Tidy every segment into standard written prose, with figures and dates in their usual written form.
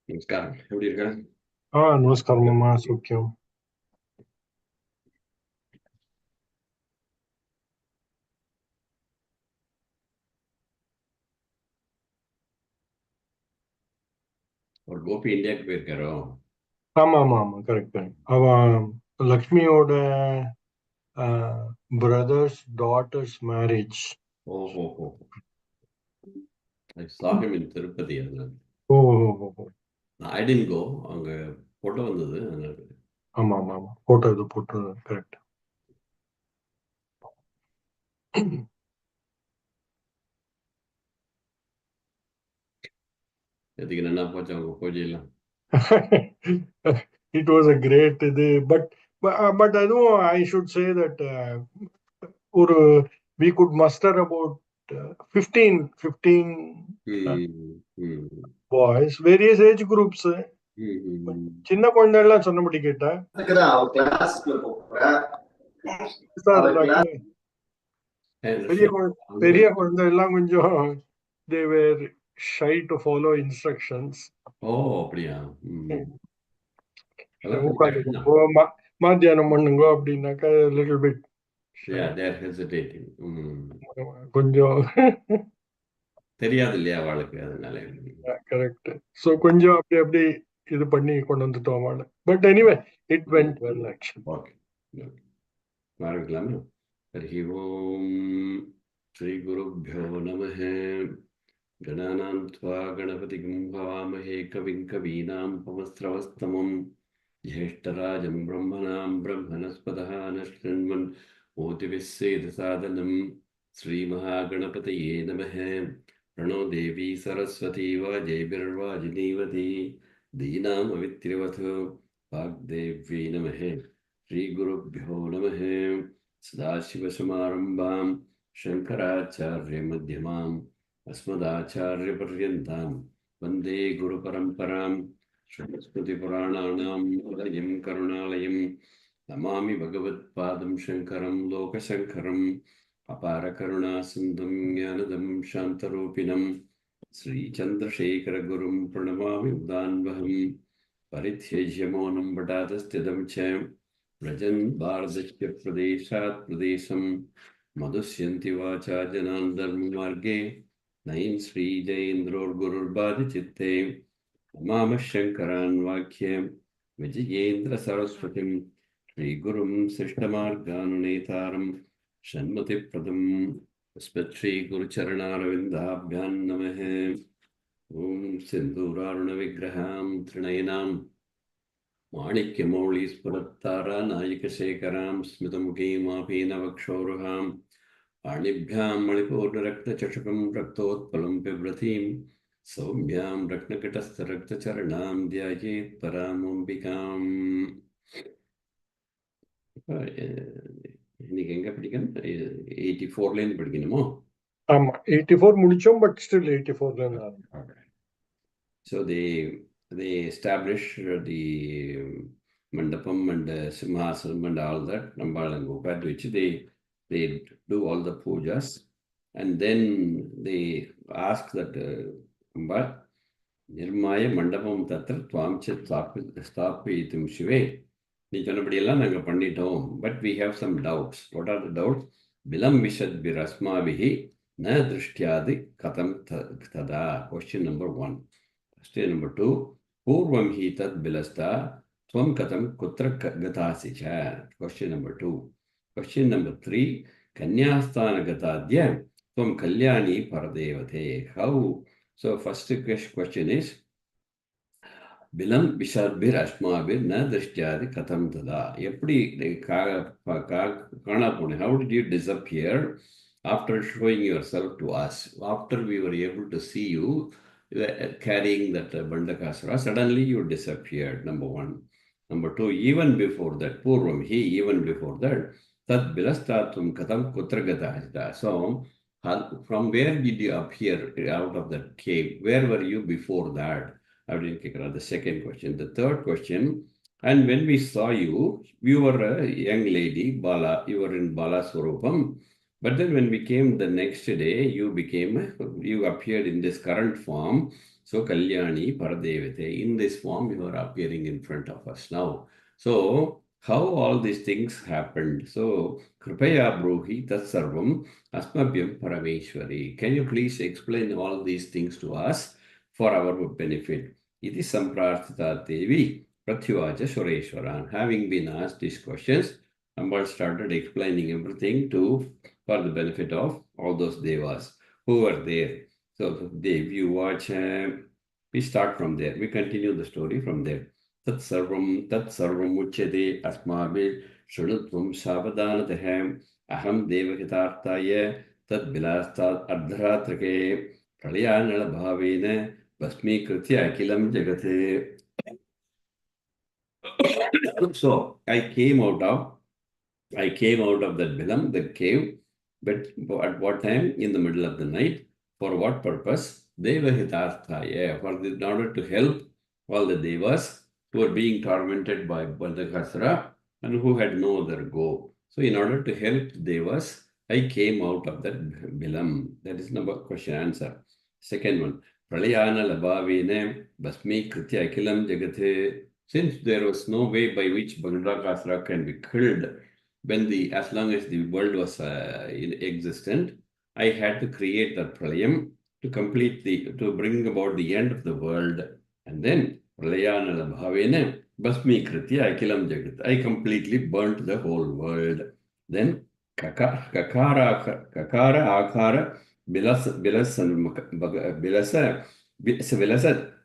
நமஸ்காரம். எப்படி இருக்க? நமஸ்காரம் அம்மா, சௌக்கியம். ஒரு கோபி இந்தியாவுக்கு போயிருக்காரோ? ஆமா ஆமா ஆமா, கரெக்ட் கரெக்ட். அவன் லக்ஷ்மியோட பிரதர்ஸ் டாட்டர்ஸ் மேரேஜ். ஓஹோ ஹோ. I saw him in Tirupati. அதனால ஓ ஓ, ஓ. I didn't go. அங்க போட்டோ வந்தது அதனால. ஆமா ஆமா ஆமா, போட்டோ இது போட்டோ கரெக்ட். எதுக்கு நல்லா போச்சு அவங்க பூஜையெல்லாம்? இட் வாஸ் அ கிரேட் இது. பட் அதுவும் ஐ ஷுட் சே தட் ஒரு வி குட் மஸ்டர் அபவுட் 15 ம், ம், பாய்ஸ், வேரியஸ் ஏஜ் குரூப்ஸ். ம். சின்ன குழந்தை எல்லாம் சொன்னபடி கேட்டேன். பெரிய குழந்தை அங்க பெரிய குழந்தை எல்லாம் கொஞ்சம் they were shy to follow instructions. ஓ அப்படியா? அதெல்லாம் கொஞ்சம் கஷ்டம் தான். உட்காந்துக்கோ, மத்தியானம் பண்ணுங்க அப்படின்னாக்கா little bit Yeah, they are hesitating. கொஞ்சம் தெரியாது இல்லையா அவளுக்கு, அதனால. கரெக்ட். ஸோ கொஞ்சம் அப்படி அப்படி இது பண்ணி கொண்டு வந்துட்டோம் அவளை. But anyway it went well actually. Okay, ஆரம்பிக்கலாமா? ஹரி ஓம் ஸ்ரீ குருभ्यो நமः. गणानां त्वा गणपतिं भवामहे कविं कवीनां पवस्त्रवस्तमं ज्येष्ठराजं ब्रह्मणां ब्रह्मणस्पतः न शृण्वन् मोतिभिः सेदसादनं श्रीमहागणपतये नमः. प्रणो देवी सरस्वती वाजैर्वाजिनीवती दीनामवित्रिवत् वाग्देव्यै नमः. श्रीगुरुभ्यो नमः. सदाशिवसमारम्भां शङ्कराचार्यमध्यमाम् अस्मदाचार्यपर्यन्तां वन्दे गुरुपरम्परां. श्रुतिपुराणानाम् आलयं करुणालयं नमामि भगवत्पादं शङ्करं लोकशङ्करम्. अपारकरुणासिन्धुं ज्ञानदं शान्तरूपिणं श्रीचन्द्रशेखरगुरुं प्रणमामि मुदान्वहम्. परित्यज्य मौनं वटादस्थितं च व्रजन् भारतस्य प्रदेशात् प्रदेशं मधुष्यन्ति वाचा जनान् धर्ममार्गे नयन् श्रीजयेन्द्रोर्गुरुर्बाधिचित्ते मामः शङ्करान् वाक्ये विजयेन्द्र सरस्वतीं श्रीगुरुं शिष्टमार्गानुनेतारं षण्मतिप्रदम् श्रीगुरुचरणारविन्दाभ्यां नमः. ॐ सिन्दूरारुणविग्रहां त्रिनयनां माणिक्यमौळीस्फुरत्तारा नायकशेखरां स्मितमुखीमापीनवक्षोरुहां पाणिभ्यां मणिपूर्णरक्तचषकं रक्तोत्पलं बिभ्रतीं सौम्यां रत्नकटस्थरक्तचरणां ध्यायेत् परामम्बिकाम्. இன்னைக்கு எங்க படிக்கணும்? 84 படிக்கணுமோ? ஆமா, 84 முடிச்சோம், but still 84 So they establish the mandapam and simhasanam and all that, Nambalangopa, which they do all the pujas, and then they ask that Amba Nirmaya mandapam tatra tvam chat sthapitum shive. நீ சொன்னபடியெல்லாம் நாங்கள் பண்ணிட்டோம். But we have some doubts. What are the doubts? பிலம் விஷத் பிரஸ்மாபிஹி ந திருஷ்டியாதி கதம் ததா. Question number 1. Question number 2, Purvam hi tad bilasta tvam katam kutra gatasi cha. Question number 2. Question number 3, Kanyasthana gatadya tvam kalyani paradevate. How? So first question is, Bilam Bisharbir Ashmabir na Drishyadi Katam Tada. எப்படி காணா போன? How did you disappear after showing yourself to us? After we were able to see you carrying that Bandakasura, suddenly you disappeared, number 1. Number 2, even before that, Purvam, even before that, Tad Bilastatum Katam Kutragata. So, from where did you appear out of that cave? Where were you before that? The second question. The third question, and when we saw you, you were a young lady, Bala, you were in Bala Swarupam. But then when we came the next day, you appeared in this current form. So Kalyani Paradevate, in this form you are appearing in front of us now. So how all these things happened? So Kripaya Bruhi Tat Sarvam Asmabhyam Parameshwari. Can you please explain all these things to us for our benefit? Iti Samprarthita Devi Pratyuvacha Sureshwaran. Having been asked these questions, Ambal started explaining everything for the benefit of all those devas who were there. So, Dev, you watch, we start from there. We continue the story from there. Tat sarvam uchyate asmabhi shrunutvam savadanatehem aham devahitartaya tad bilastat ardharatrake pralayanala bhavene basmikritya akilam jagate. So, I came out of that bilam, the cave, but at what time? In the middle of the night. For what purpose? Deva hitarthaya, in order to help all the devas who were being tormented by Bandhakasura and who had no other go. So in order to help the devas, I came out of that bilam. That is number question answer. Second one, pralayana labhavine basmi kritya akilam jagate. Since there was no way by which Bandhakasura can be killed, as long as the world was existent, I had to create that pralayam to bring about the end of the world. And then pralayana bhavene basmi kritya akilam jagat. I completely burnt the whole world. Then kakara akara vilasat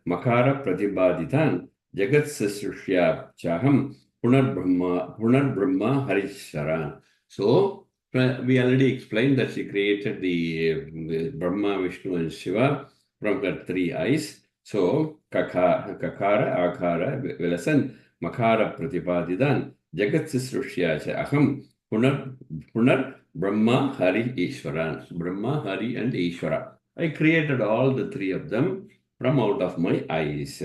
makara pratibaditan jagat sasrushya chaham Punar Brahma Harisharan. So, we already explained that she created the Brahma, Vishnu, and Shiva from her three eyes. So, Kakara, Akara, Vilasan, Makara Pratipadidan, Jagat Sisrushya Aham, Punar Brahma Hari Ishwaran. Brahma, Hari, and Ishwara. I created all the three of them from out of my eyes.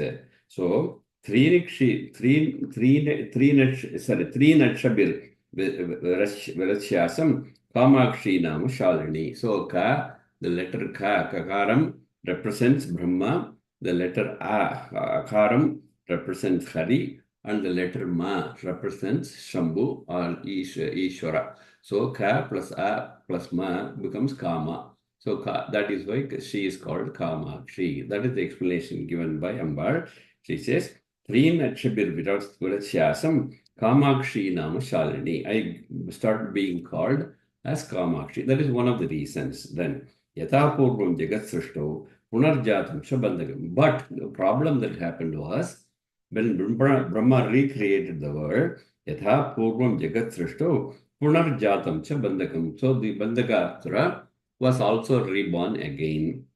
So, Three Nakshabir Virashyasam Kamakshi Nama Shalini. So Ka, the letter Ka, Kakaram represents Brahma, the letter Akaram represents Hari, and the letter Ma represents Shambhu or Ishvara. So Ka plus A plus Ma becomes Kama. So that is why she is called Kamakshi. That is the explanation given by Ambar. She says, Three Nakshabir Virashyasam Kamakshi Nama Shalini. I started being called as Kamakshi. That is one of the reasons. Then Yatapurvam Jagat Srishto Punarjatam Shabandagam. But the problem that happened was when Brahma recreated the world, Yatapurvam Jagat Srishto Punarjatam Shabandagam. So the Bandhakasura was also reborn again.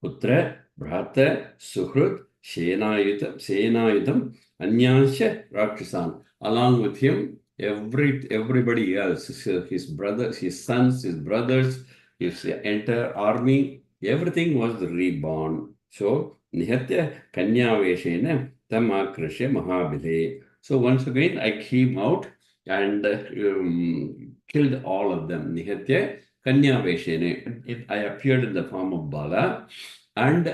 Putra, Bhrata, Suhrut, Senayutam, Anyansha, Rakshasan. Along with him, everybody else, his brothers, his sons, his brothers, his entire army, everything was reborn. So, Nihatya Kanyaveshena Tamakrasya Mahabile. So once again, I came out and killed all of them. Nihatya Kanyaveshena. I appeared in the form of Bala and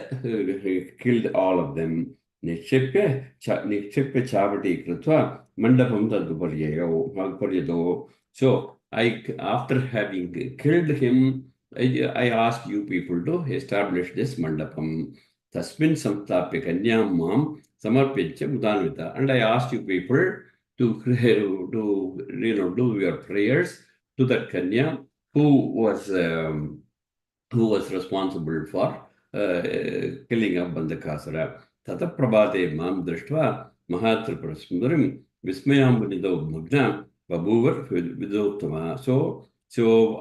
killed all of them. Nikshipya Chavati Kritva Mandapam Tadupariyato. So after having killed him, I asked you people to establish this Mandapam. Tasmin Samtapya Kanyam Mam Samarpincha Mudanvita. And I asked you people to do your prayers to that Kanya who was responsible for killing of Bandhakasura. Tata Prabhate Mam Drishtva Mahatripura Sundarim Vismayambunido Magna Babuvar Vidottama. So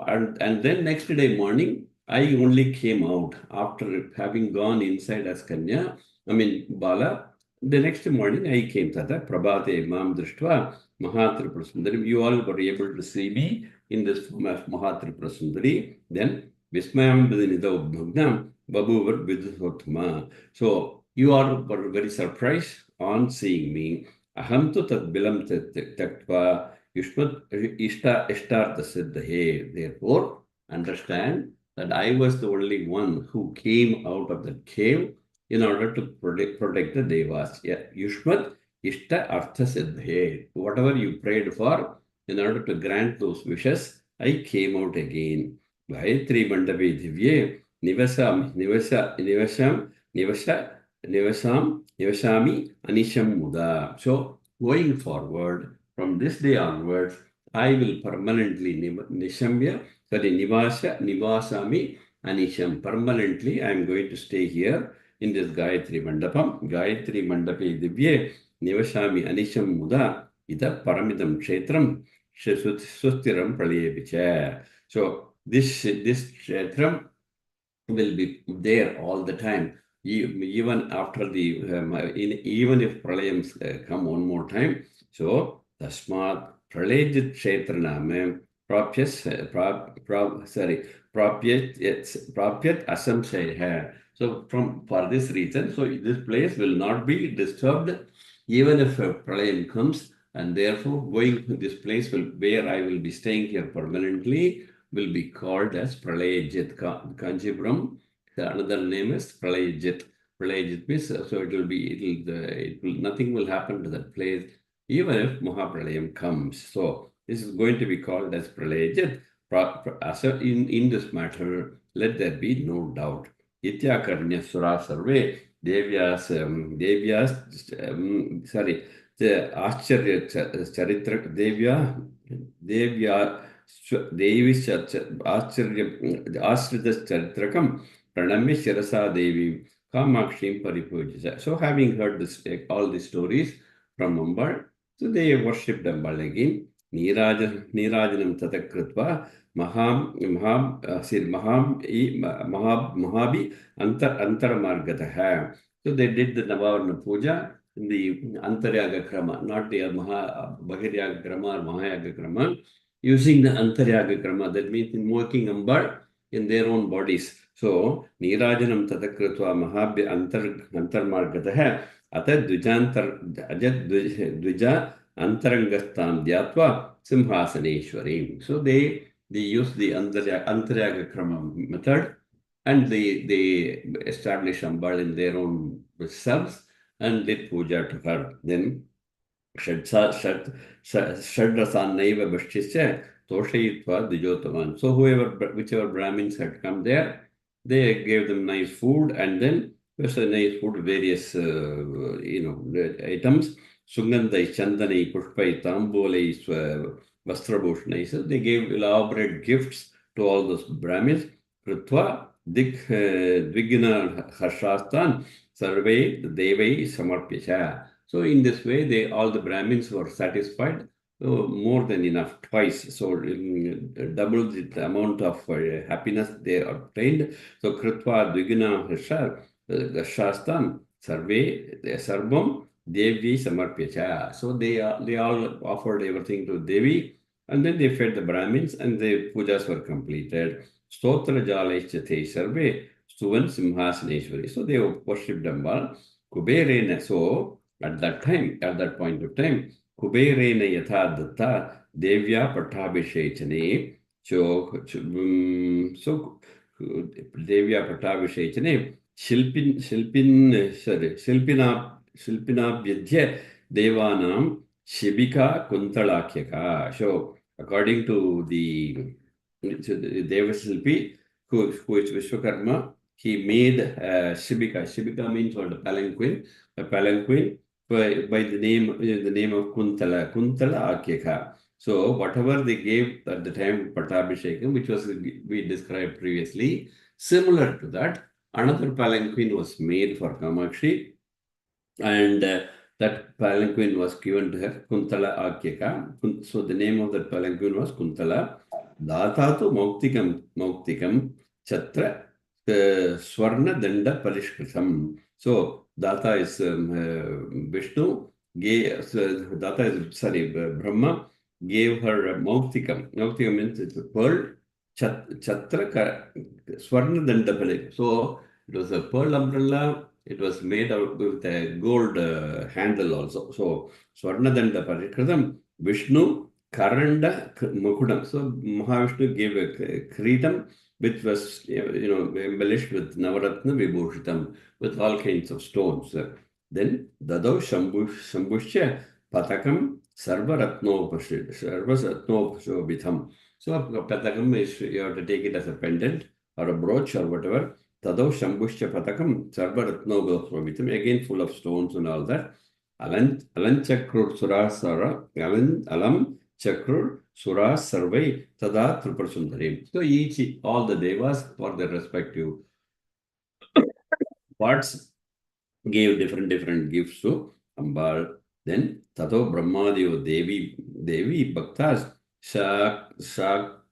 and then next day morning, I only came out after having gone inside as Kanya, Bala. The next morning I came Tata Prabhate Mam Drishtva Mahatripura Sundarim. You all were able to see me in this form of Mahatripura Sundari. Then Vismayam Vidinidau Bhagnam Babuvar Vidhotma. So you all were very surprised on seeing me. Ahamtu tat bilam taktva yushmat ishtartha siddhahe. Therefore, understand that I was the only one who came out of the cave in order to protect the devas. Yeah. Yushmat Ishta Artha Siddhe. Whatever you prayed for, in order to grant those wishes, I came out again. Gayatri Mandabe Divye Nivashami Anisham Muda. So, going forward, from this day onwards, I will permanently Nivasami Anisham. Permanently, I am going to stay here in this Gayatri Mandapam. Gayatri Mandape Divye Nivashami Anisham Muda Ida Paramidam Kshetram Sustiram Pralayevicha. So this Kshetram will be there all the time, even after the even if pralayams come one more time. So tasmat pralayajit kshetra name prapyas sorry prapyat asamsaya. So for this reason, so this place will not be disturbed even if a pralayam comes, and therefore going to this place will where I will be staying here permanently will be called as Pralayajit. Kanchipuram, another name is Pralayajit. Pralayajit means, so nothing will happen to that place, even if Mahapralayam comes. So this is going to be called as Pralayajit. In this matter, let there be no doubt. Ityakarnya Sura Sarve, sorry, the Ascharya Charitra, Devya Devi Ashrita Charitrakam Pranamya Shirasa Devi Kamakshim Paripujya. So having heard all the stories from Ambar, so they worshipped Ambar again. Nirajanam Tatakritva Mahabi Antaramargataha. So they did the Navavarna Puja in the Antaryaga Krama, not the Bhagiryaga Krama or Mahayaga Krama, using the Antaryaga Krama. That means invoking Ambar in their own bodies. So, Nirajanam Tatakritva Mahabhya Antarmargataha Ata Dvija Antarangastam Dyatva Simhasaneshwarim. So, they use the Antaryaga Krama method, and they establish Ambal in their own selves and did puja to her. Then Shadrasan Naiva Bhashtisya Toshayitva Dijotaman. So whichever Brahmins had come there, they gave them nice food, and then there's a nice food, various items. Sungandai, Chandanai, Pushpai, Tambolai, Vastrabhushnai. So they gave elaborate gifts to all those Brahmins. Kritva Dvigna Harshastan Sarve Devai Samarpyacha. So in this way, all the Brahmins were satisfied, more than enough, twice. So double the amount of happiness they obtained. So Kritva Dvigna Shastam Sarve Sarvam Devi Samarpyacha. So they all offered everything to Devi, and then they fed the Brahmins, and the pujas were completed. Stotra Jalaishchate Sarve Suvan Simhasaneshwari. So they worshipped Ambal. Kuberena. So at that point of time, Kuberena Yatha Datta Devya Pattabhishechane. So Devya Pattabhishechane Shilpina Vyadhya Devanam Shibika Kuntalakyaka. So according to the Devasilpi, who is Vishwakarma, he made Shibika. Shibika means what? A palanquin. A palanquin by the name of Kuntala. Kuntala Akyaka. So whatever they gave at the time of Pattabhishekam, which was we described previously, similar to that, another palanquin was made for Kamakshi, and that palanquin was given to her, Kuntala Akyaka. So the name of that palanquin was Kuntala. Datatu Mauktikam Chatra Swarna Danda Parishkritam. So Data is Vishnu, Brahma gave her Mauktikam. Mauktikam means it's a pearl. Chatra Swarna Danda Parishkritam. So it was a pearl umbrella. It was made out with a gold handle also. So Swarna Danda Parishkritam, Vishnu Karanda Mukudam. So Mahavishnu gave a kritam which was embellished with Navaratna Vibhushitam, with all kinds of stones. Then Dado Shambhushya Patakam Sarvaratnopashobhitham. So Patakam is, you have to take it as a pendant or a brooch or whatever. Tado Shambhushya Patakam Sarvaratnopashobhitham, again full of stones and all that. Alanchakrur Surasara, Alam Chakrur, Sura, Sarvai, Tada, Tripursundarim. So all the devas for their respective parts gave different gifts to Ambal. Then Tato Brahmadeo Devi Bhaktas Shakta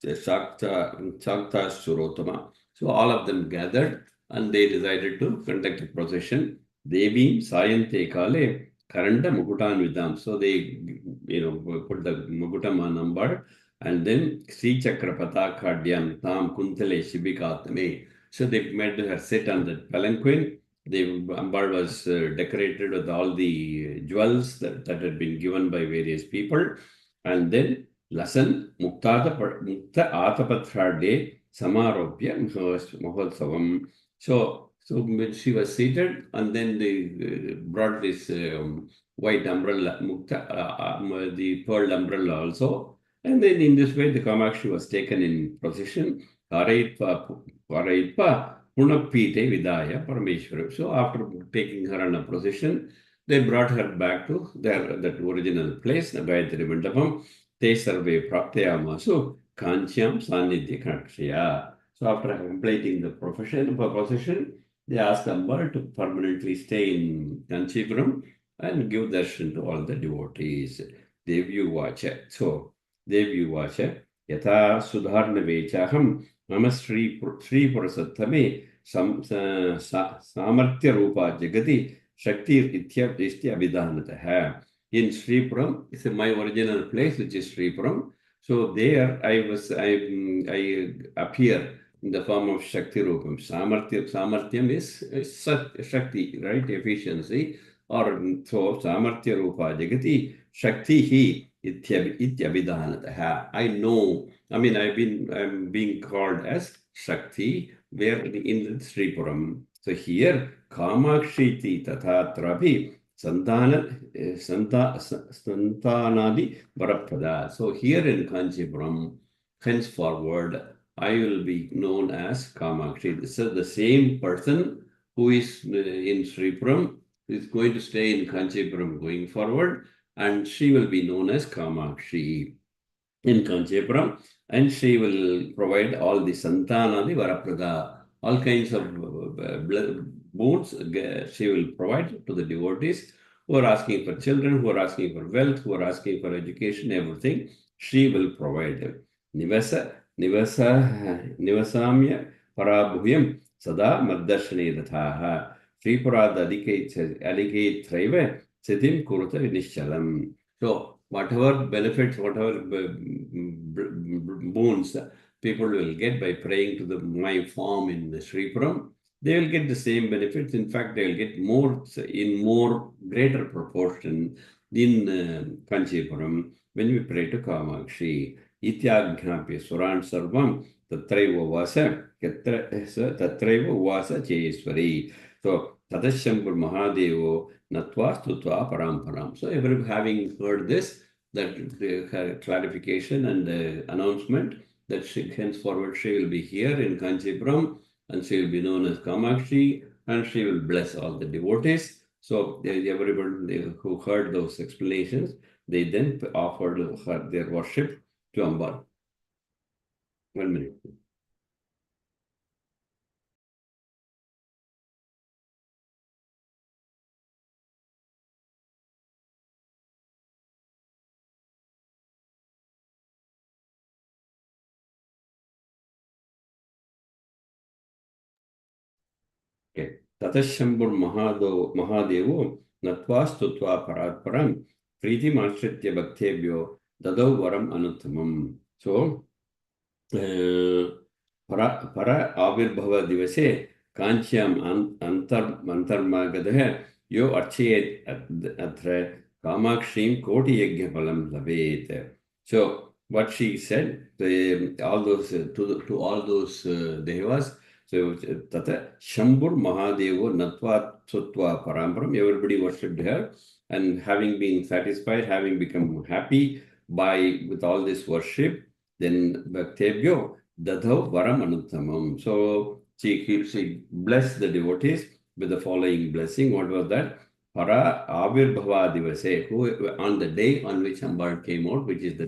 Surotama. So all of them gathered and they decided to conduct a procession. Devi Sayante Kale Karanda Mukutan Vidam. So they put the Mukutam on Ambal and then Sri Chakra Patakhadyam Tam Kuntale Shibikatame. So they made her sit on the palanquin. The Ambal was decorated with all the jewels that had been given by various people. And then Lasan Mukta Atapathade Samarobhya Mahotsavam. So when she was seated, and then they brought this white umbrella, the pearl umbrella also. And then in this way, the Kamakshi was taken in procession. Paraitpa Punapite Vidaya Parameshwaram. So after taking her on a procession, they brought her back to that original place, the Gayatri Mandapam. Te sarve praptayamasu kancham sanidhya kakshaya. So after completing the procession, they asked Ambar to permanently stay in Kanchipuram and give darshan to all the devotees. Devyuvacha. So, Devyuvacha. Yatha sudharna vechaham mama Sri Purasattame samarthya rupa jagati shakti ityabdishti abhidanataha. In Sripuram, it's my original place, which is Sripuram. So there I appear in the form of Shakti Rupam. Samarthyam is Shakti, right? Efficiency. Or so Samarthya Rupa Jagati Shakti hi ityabhidanataha. I know, I'm being called as Shakti, where in Sripuram. So here, Kamakshiti Tathatrapi Santanadi Varapada. So here in Kanchipuram, henceforward, I will be known as Kamakshi. This is the same person who is in Sripuram, is going to stay in Kanchipuram going forward, and she will be known as Kamakshi in Kanchipuram, and she will provide all the Santanadi Varaprada, all kinds of boons she will provide to the devotees who are asking for children, who are asking for wealth, who are asking for education, everything. She will provide. Nivasamya Parabhuvyam Sada Maddarshane Dathaha. Tripurad Adike Traiva Siddhim Kurta Nischalam. So, whatever benefits, whatever boons people will get by praying to my form in the Sripuram, they will get the same benefits. In fact, they will get more in more greater proportion in Kanchipuram when we pray to Kamakshi. Ityaghnapya Suran Sarvam Tatraiva Vasa Cheswari. So Tadashambur Mahadevo Natva Stutva Paramparam. So having heard this, that the clarification and the announcement that henceforward she will be here in Kanchipuram and she will be known as Kamakshi and she will bless all the devotees. So everybody who heard those explanations, they then offered their worship to Amba. 1 minute. Okay. Tatashambur Mahadevo Natva Stutva Paratparam Priti Mashritya Bhaktebhyo Dadau Varam Anuttamam. So, Para Avirbhava Divase Kancham Antarmagadha Yo Archayet Atra Kamakshim Koti Yajna Palam Labet. So what she said, all those to all those devas. So tata Shambur Mahadevo Natva Sutva Paramparam. Everybody worshipped her, and having been satisfied, having become happy with all this worship, then Bhaktebhyo Dadhav Varam Anuttamam. So she blessed the devotees with the following blessing. What was that? Para Avirbhava Divase, who on the day on which Ambal came out, which is the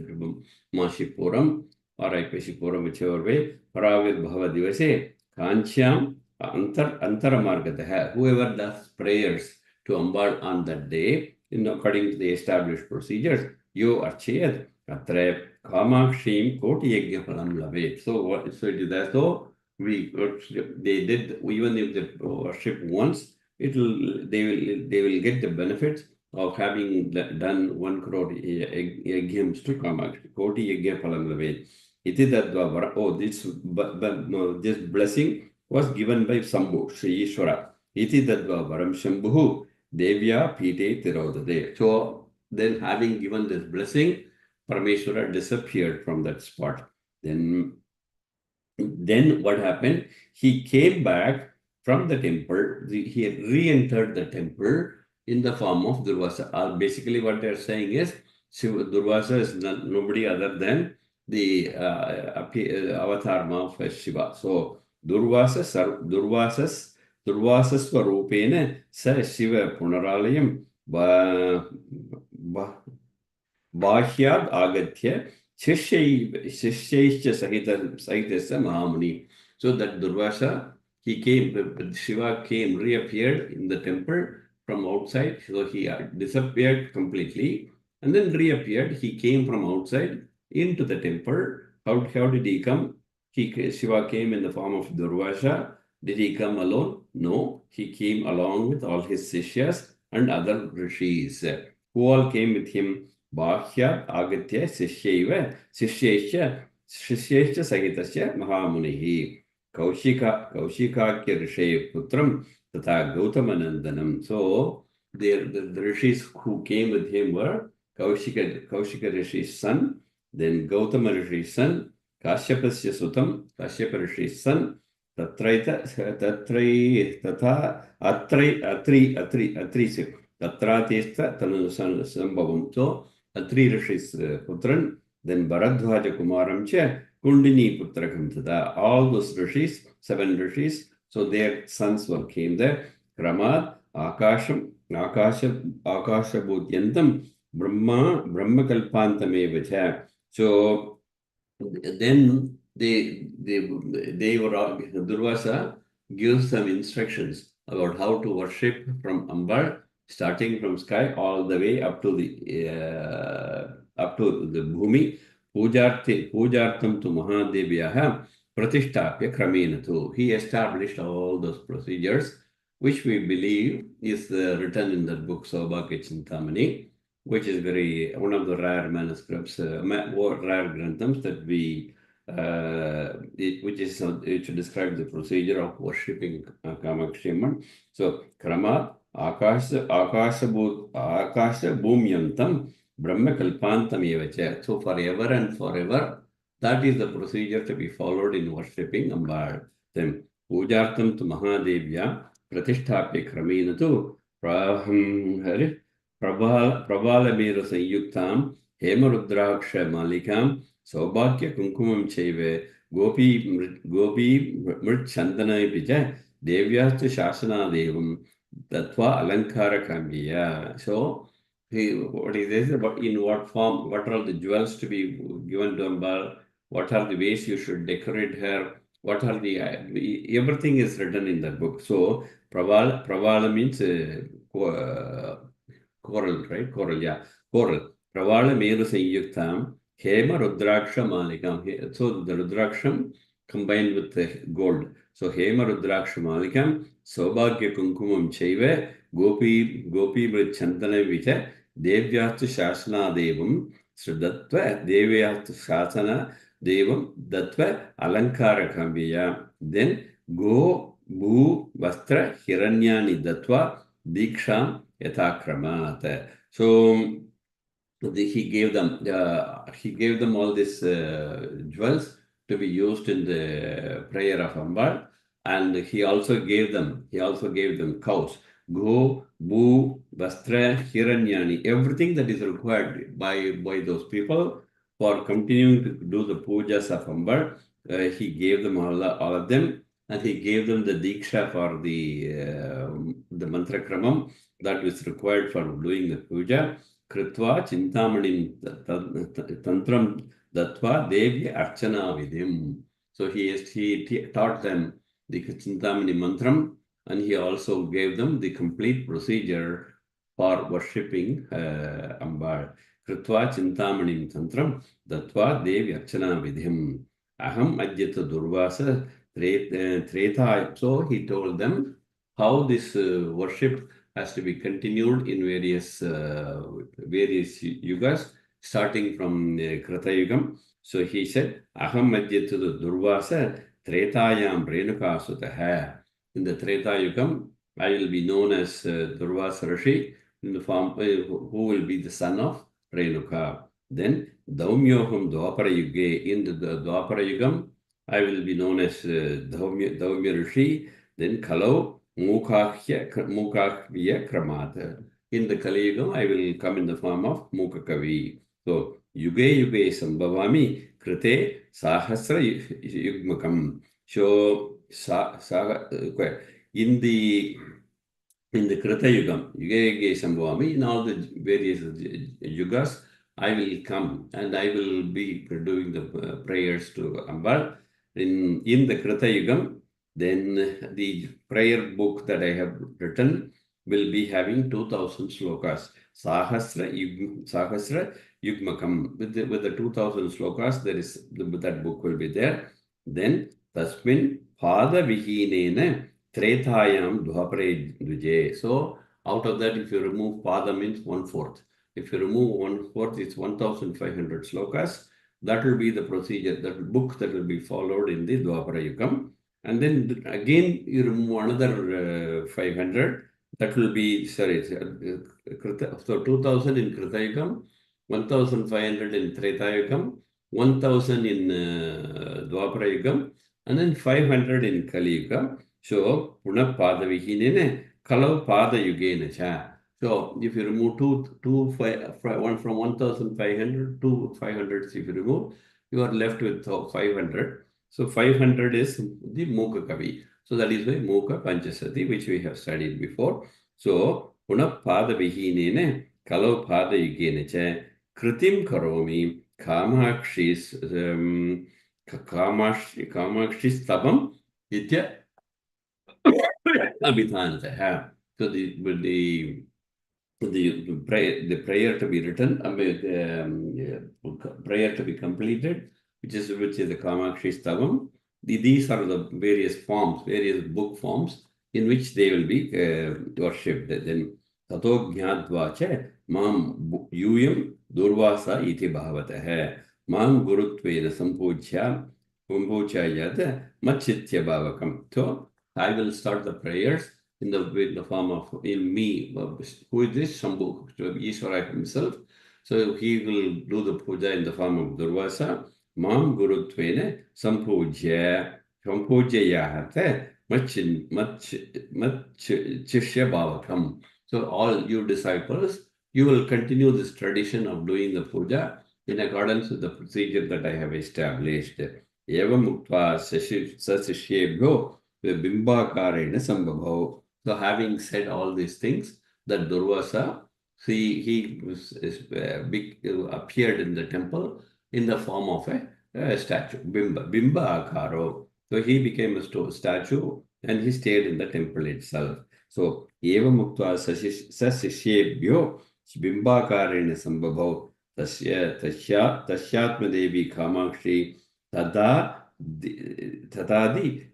Mashipuram or Aipeshipuram, whichever way, Para Avirbhava Divase, Kanchyam Antaramargataha, whoever does prayers to Ambal on that day, according to the established procedures, you Archayat, Atre Kamakshim Koti Yajna Phalam Lave. So it is as though they did, even if they worship once, they will get the benefits of having done 1 crore yajnams to Kamakshi. Koti yajna phalam lave. Iti tadva. Oh, this blessing was given by Sambhu, Sri Ishvara. Iti tadva varam Shambhu devya pite tirodade. So then, having given this blessing, Parameshwara disappeared from that spot. Then what happened? He came back from the temple. He re-entered the temple in the form of Durvasa. Basically, what they're saying is Durvasa is nobody other than the avatar of Shiva. So Durvasas Swarupena Sa Shiva Punaralayam Bahyad Agatya Shishaischa Sahitasya Mahamuni. So that Durvasa, Shiva came, reappeared in the temple from outside. So he disappeared completely and then reappeared. He came from outside into the temple. How did he come? Shiva came in the form of Durvasa. Did he come alone? No, he came along with all his Sishyas and other rishis who all came with him. Bhakya Agatya Sishyaiva Sishyescha Sahitasya Mahamunihi Kaushikakya Rishe Putram Tata Gautamanandanam. So the rishis who came with him were Kaushika Rishi's son, then Gautama Rishi's son, Kashyapasya Sutam, Kashyapa Rishi's son, Tatraita Tata Atri Tatratista Sambhavam. So Atri Rishi's Putran, then Bharadwaja Kumaram Cha, Kundini Putrakam Tada. All those rishis, 7 rishis, so their sons came there. Kramad, Akasha Budyantam, Brahma Kalpantamevacha. So then they were Durvasa gives some instructions about how to worship from Ambar, starting from sky all the way up to the bhumi. Pujartam tu Mahadevyaha Pratishtapya Kramenatu. He established all those procedures, which we believe is written in the book Saubhagya Chintamani, which is one of the rare manuscripts, rare grantams that which describes the procedure of worshipping Kamakshi Amman. So, Krama Akasha Bhumyantam Brahma Kalpantam Evacha. So, forever and forever, that is the procedure to be followed in worshipping Ambar. Then, Pujartam tu Mahadevya Pratishthape Kramena tu Prabhala Sanyuktam Hemarudraksha Malikam Saubhakya Kunkumam Chaive Gopi Mritchandana Pija Devyastu Shasana Devam Tatva Alankara Kambiya. So, what is this? In what form? What are the jewels to be given to Ambal? What are the ways you should decorate her? What are everything is written in that book. So, Pravala means coral, right? Coral, yeah. Coral. Pravala Meru Sanyuktam, Hema Rudraksha Malikam. So the Rudraksham combined with the gold. So Hema Rudraksha Malikam, Saubhagya Kunkumam Chaive, Gopi Chandana Vita, Devyastu Shasana Devam, Sridatva, Devyastu Shasana Devam, Datva, Alankara Kambiya. Then Go, Bhu, Vastra, Hiranyani Datva, Diksham, Yatakramat. So he gave them all these jewels to be used in the prayer of Ambal, and he also gave them cows, go, boo, vastra, hiranyani, everything that is required by those people for continuing to do the pujas of Ambal. He gave them all of them, and he gave them the diksha for the mantra kramam that was required for doing the puja. Kritva Chintamani Tantram Datva Devi Archana Vidhim. So he taught them the Chintamani Mantram, and he also gave them the complete procedure for worshipping Ambal. Kritva Chintamani Tantram Datva Devi Archana Vidhim. Aham Ajyata Durvasa Treta. So he told them how this worship has to be continued in various yugas, starting from Krita Yugam. So he said, Aham Madhyatu Durvasa Tretayam Renuka Sutaha. In the Treta Yugam, I will be known as Durvasa Rishi, in the form who will be the son of Renuka. Then Daumyoham Dwapara Yuge, in the Dwapara Yugam, I will be known as Daumya Rishi. Then Kalau Mukakya Kramata. In the Kali Yugam, I will come in the form of Mukakavi. So, Yuge Sambhavami Krite Sahasra Yugmakam. So, in the Krita Yugam, Yuge Sambhavami, in all the various yugas, I will come and I will be doing the prayers to Ambal. In the Krita Yugam, then the prayer book that I have written will be having 2000 slokas. Sahasra Yugmakam. With the 2000 slokas, that book will be there. Then Tasmin Pada Vihinena Tretayam Dwapare Dvije. So out of that, if you remove Pada means 1/4. If you remove 1/4, it's 1500 slokas. That will be the procedure, that book that will be followed in the Dwapara Yugam. And then again, you remove another 500. That will be, so 2000 in Krita Yugam, 1500 in Treta Yugam, 1000 in Dwapara Yugam, and then 500 in Kali Yuga. So, Puna Pada Vihinene, Kalau Pada Yugena Cha. So, if you remove one from 1500 to 500, if you remove, you are left with 500. So 500 is the Mukha Kavi. So that is why Mukha Panchasati, which we have studied before. So Puna Pada Vihinene, Kalau Pada Yugene Cha, Kritim Karomi, Kamakshis Tabam, Itya Abhitanataha. So the prayer to be written, prayer to be completed, which is the Kamakshi Stavam. These are the various book forms in which they will be worshipped. Then Tato Jnadvacha Mam Yuyam Durvasa iti Bhavataha Mam Gurutvena Sampujayada Machitya Bhavakam. So I will start the prayers in the form of me, who is this Shambhu, Ishvara himself. So he will do the puja in the form of Durvasa. Mam Gurutvene Sampujayate Chishya Bhavakam. So all you disciples, you will continue this tradition of doing the puja in accordance with the procedure that I have established. Eva Muktva Sasishyebhyo Bimbhakarena Sambhabho. So having said all these things, that Durvasa, he appeared in the temple in the form of a statue, Bimba Akaro. So he became a statue and he stayed in the temple itself. So, Eva Muktva Sasishyebhyo Bimbakarena Sambhabho Tashyatma Devi Kamakshi Tatadi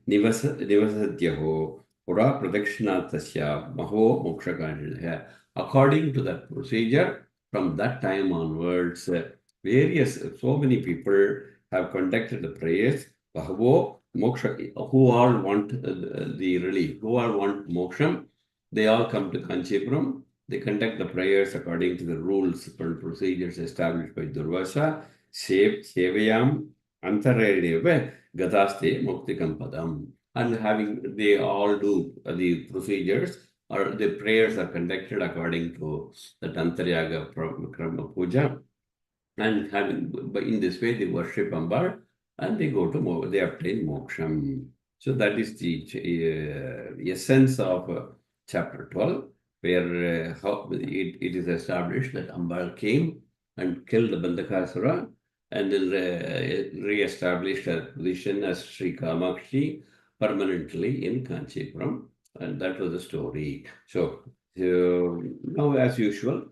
Nivasatyaho Pura Pradakshinatasya Maho Mokshakanilaya. According to that procedure, from that time onwards, so many people have conducted the prayers. Bahavo Moksha, who all want the relief, who all want moksham, they all come to Kanchipuram. They conduct the prayers according to the rules and procedures established by Durvasa. Sevayam Antarayadeva Gataste Muktikam Padam. And having, they all do the procedures or the prayers are conducted according to the Tantaryaga Krama Puja. And having, in this way, they worship Ambar and they go to, they obtain moksham. So that is the essence of chapter 12, where how it is established that Ambar came and killed the Bandakasura and then re-established her position as Sri Kamakshi permanently in Kanchipuram. And that was the story. So now, as usual,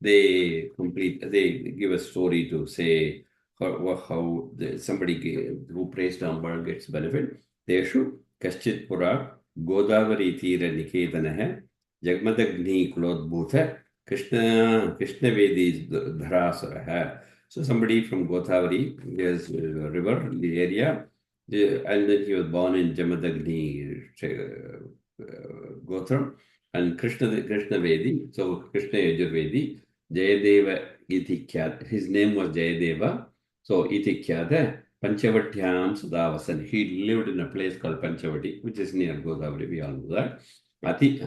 they give a story to say how somebody who prays to Ambar gets benefit. Teshu Kaschit Pura Godavari Tira Niketanah Jagmadagni Klodbhutha Krishna Vedi Dharasara. So somebody from Godavari, there's a river, the area, and then he was born in Jamadagni Gotram and Krishna Vedi. So Krishna Yajurvedi. Jayadeva iti khyata. His name was Jayadeva. So iti khyata Panchavatyam Sudavasan. He lived in a place called Panchavati, which is near Godavari. We all know that. Ati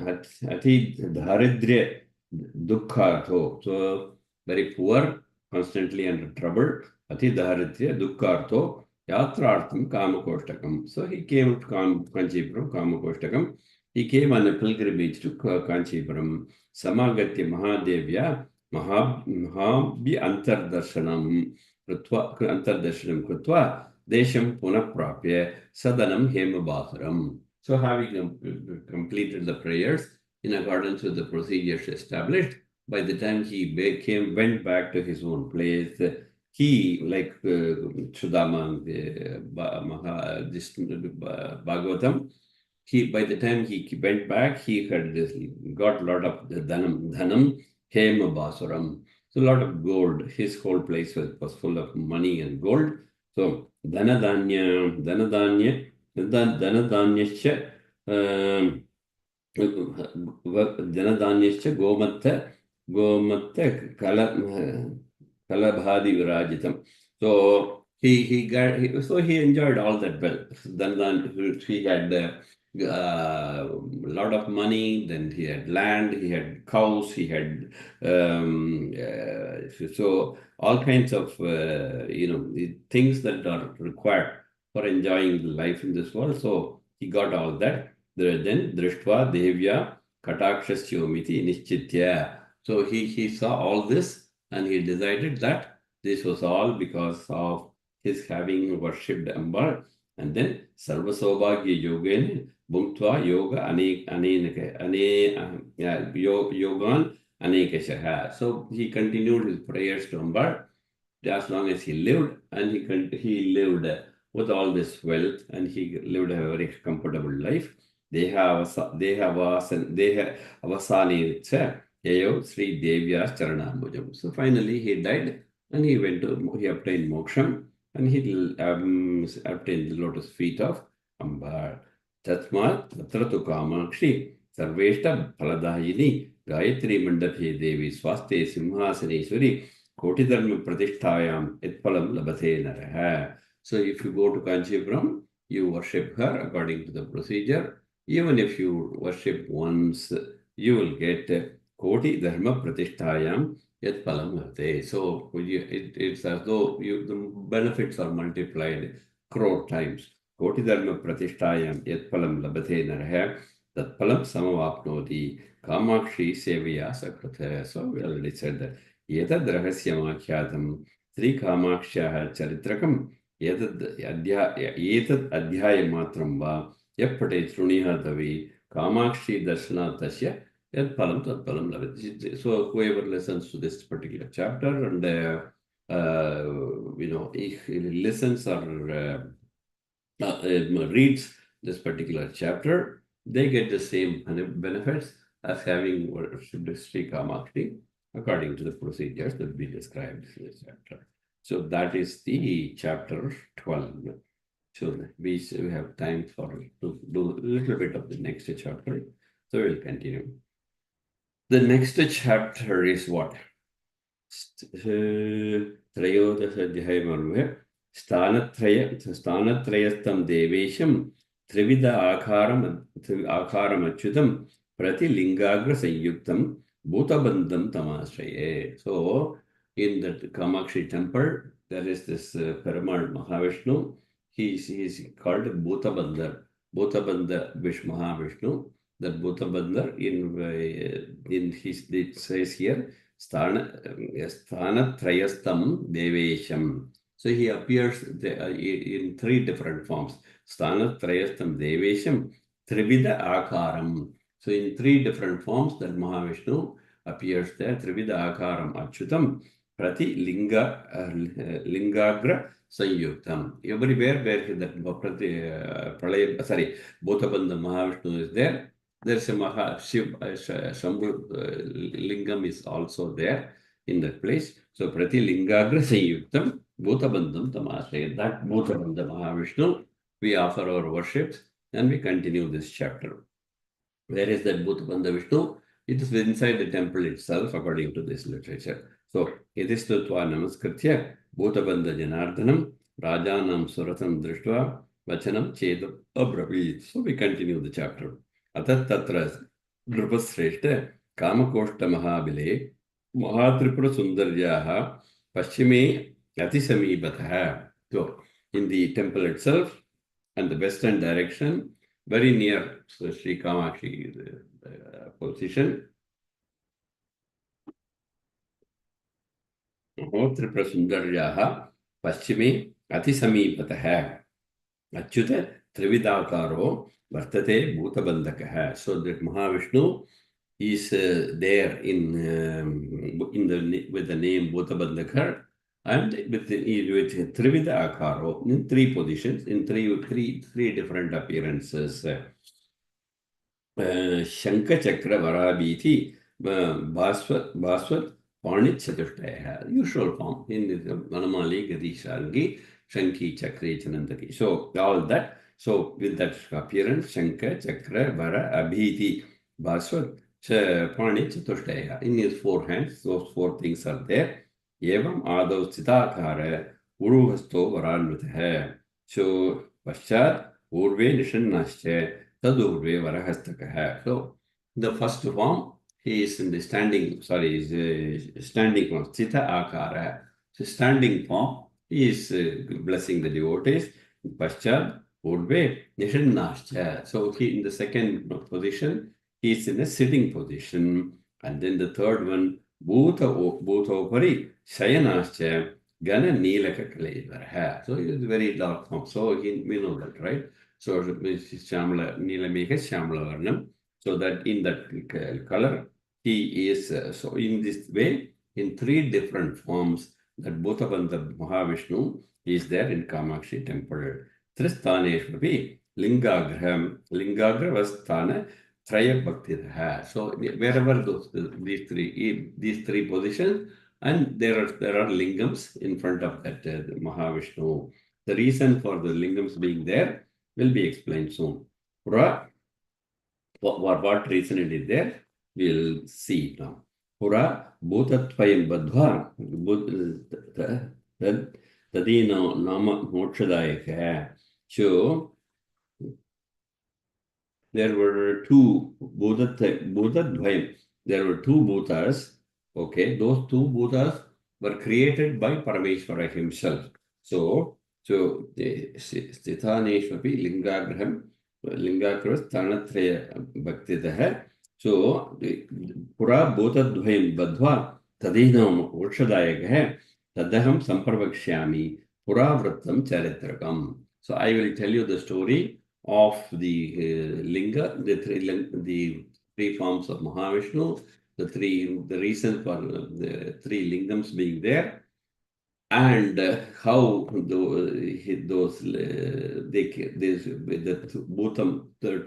Dharidre Dukhartho. So very poor, constantly under trouble. Ati Dharidre Dukhartho Yatrartham Kamakostakam. So he came to Kanchipuram, Kamakostakam. He came on a pilgrimage to Kanchipuram. Samagatya Mahadevya Mahabhi Antardarshanam Krutva Desham Punaprapya Sadanam Hemabhasaram. So having completed the prayers in accordance with the procedures established, by the time he went back to his own place, he, like Sudama, Bhagavatam, by the time he went back, he had got a lot of dhanam, hema basuram. So a lot of gold. His whole place was full of money and gold. So dhanadanyascha gomatta kalabhadi virajitam. So he enjoyed all that wealth. Then he had a lot of money. Then he had land. He had cows. He had so all kinds of things that are required for enjoying life in this world. So he got all that. Then drishtva devya katakshashyomiti nischitya. So he saw all this and he decided that this was all because of his having worshipped Ambar. And then Sarva Saubhagya Yogan Bhunktva Yoga Yogan Anekashaha. So he continued his prayers to Ambar as long as he lived, and he lived with all this wealth, and he lived a very comfortable life. Avasani Yayo Sri Devya's Charanambujam. So finally he died and he obtained moksham and he obtained the lotus feet of Ambar. Tatmat Tatratu Kamakshi Sarveshta Paladayini Gayatri Mandaphe Devi Swaste Simhasaneswari Kotidharma Pratishtayam Itpalam Labate Naraha. So if you go to Kanchipuram, you worship her according to the procedure. Even if you worship once, you will get Koti Dharma Pratishtayam Yat Palam Bhavate. So it's as though the benefits are multiplied crore times. Koti Dharma Pratishtayam Yat Palam Labate Naraha Tat Palam Samavapnoti Kamakshi Sevaya Sakratha. So we already said that. Yetad Rahasyamakhyatam Sri Kamakshaha Charitrakam Yetad Adhyaya Matram Va Yapate Sruniha Davi Kamakshi Darshana Tasya Yat Palam Tat Palam Lavat. So whoever listens to this particular chapter and if he listens or reads this particular chapter, they get the same benefits as having worshipped Sri Kamakshi according to the procedures that we described in this chapter. So that is the chapter 12. So we have time to do a little bit of the next chapter. So we'll continue. The next chapter is what? त्रयोदशाध्यायमर्वे स्थानत्रयस्तं देवेशं त्रिविध आकारमच्युतं प्रतिलिङ्गाग्रसंयुक्तं भूतबन्धं तमाश्रये. So in the Kamakshi temple, there is this Perumal Mahavishnu. He is called Bhutabandha. Bhutabandha Mahavishnu. That Bhutabandha in his, it says here, Sthanatrayastam Devesham. So he appears in three different forms. Sthanatrayastam Devesham, Trivida Akaram. So in three different forms that Mahavishnu appears there. Trivida Akaram Achyutam, Prati Lingagra Sanyuktam. Everywhere where that Bhutabandha Mahavishnu is there, there's a Shambhu Lingam is also there in that place. So Prati Lingagra Sanyuktam Bhutabandham Tamashe. That Bhutabandha Mahavishnu, we offer our worships and we continue this chapter. Where is that Bhutabandha Vishnu? It is inside the temple itself, according to this literature. So, Idistutva Namaskritya, Bhutabandha Janardhanam, Rajanam Suratam Drishtva, Vachanam Chedam Abravit. So, we continue the chapter. Atat Tatra Drupasreshta, Kamakoshta Mahabile, Mahatripura Sundaryaha, Pashchime Atisamibataha. So, in the temple itself and the western direction, very near Sri Kamakshi position. Tripura Sundaryaha Paschime Atisamipataha Achyuta Trividakaro Vartate Bhutabandhakaha. So that Mahavishnu is there with the name Bhutabandhakar and with Trivida Akaro in three positions, in three different appearances. Shanka Chakra Varabhiti Bhaswat Panit Chatushtaya, usual form in the Vanamali Gadi Shangi Shanki Chakra Chanandaki. So all that. So with that appearance, Shanka Chakra Vara Abhiti Bhaswat Panit Chatushtaya. In his four hands, those four things are there. Evam Adav Sitakara Uruhasto Varanvataha. So Paschat Urve Nishannascha. So the first form, he is in the standing form, Chita Akara. So standing form, he is blessing the devotees. Paschat, Urve, Nishannascha. So he in the second position, he is in a sitting position. And then the third one, Bhutopari, Shayanascha, Gana Nilaka Kalevara. So it is very dark form. So we know that, right? So Shamla Nilameka Shamla Varnam. So that in that color, he is so in this way, in three different forms, that Bhutabandha Mahavishnu is there in Kamakshi temple. Tristaneshvapi Lingagraham Lingagravasthana Traya Bhaktiraha. So wherever these three positions, and there are lingams in front of that Mahavishnu. The reason for the lingams being there will be explained soon. Pura, what reason it is there, we'll see now. Pura Bhutattvayam Badhva Tadino Nama Mokshadayaka. So there were two Bhutattvayam. There were two Bhutas. Okay, those two Bhutas were created by Parameshwara himself. So Stithaneshvapi Lingagraham Lingakras Tanatraya Bhaktitaha. So Pura Bhutadvayam Badhva Tadinam Urshadayakaha Tadaham Samparvakshyami Pura Vrattam Charitrakam. So I will tell you the story of the Linga, the three forms of Mahavishnu, the reason for the three lingams being there, and how the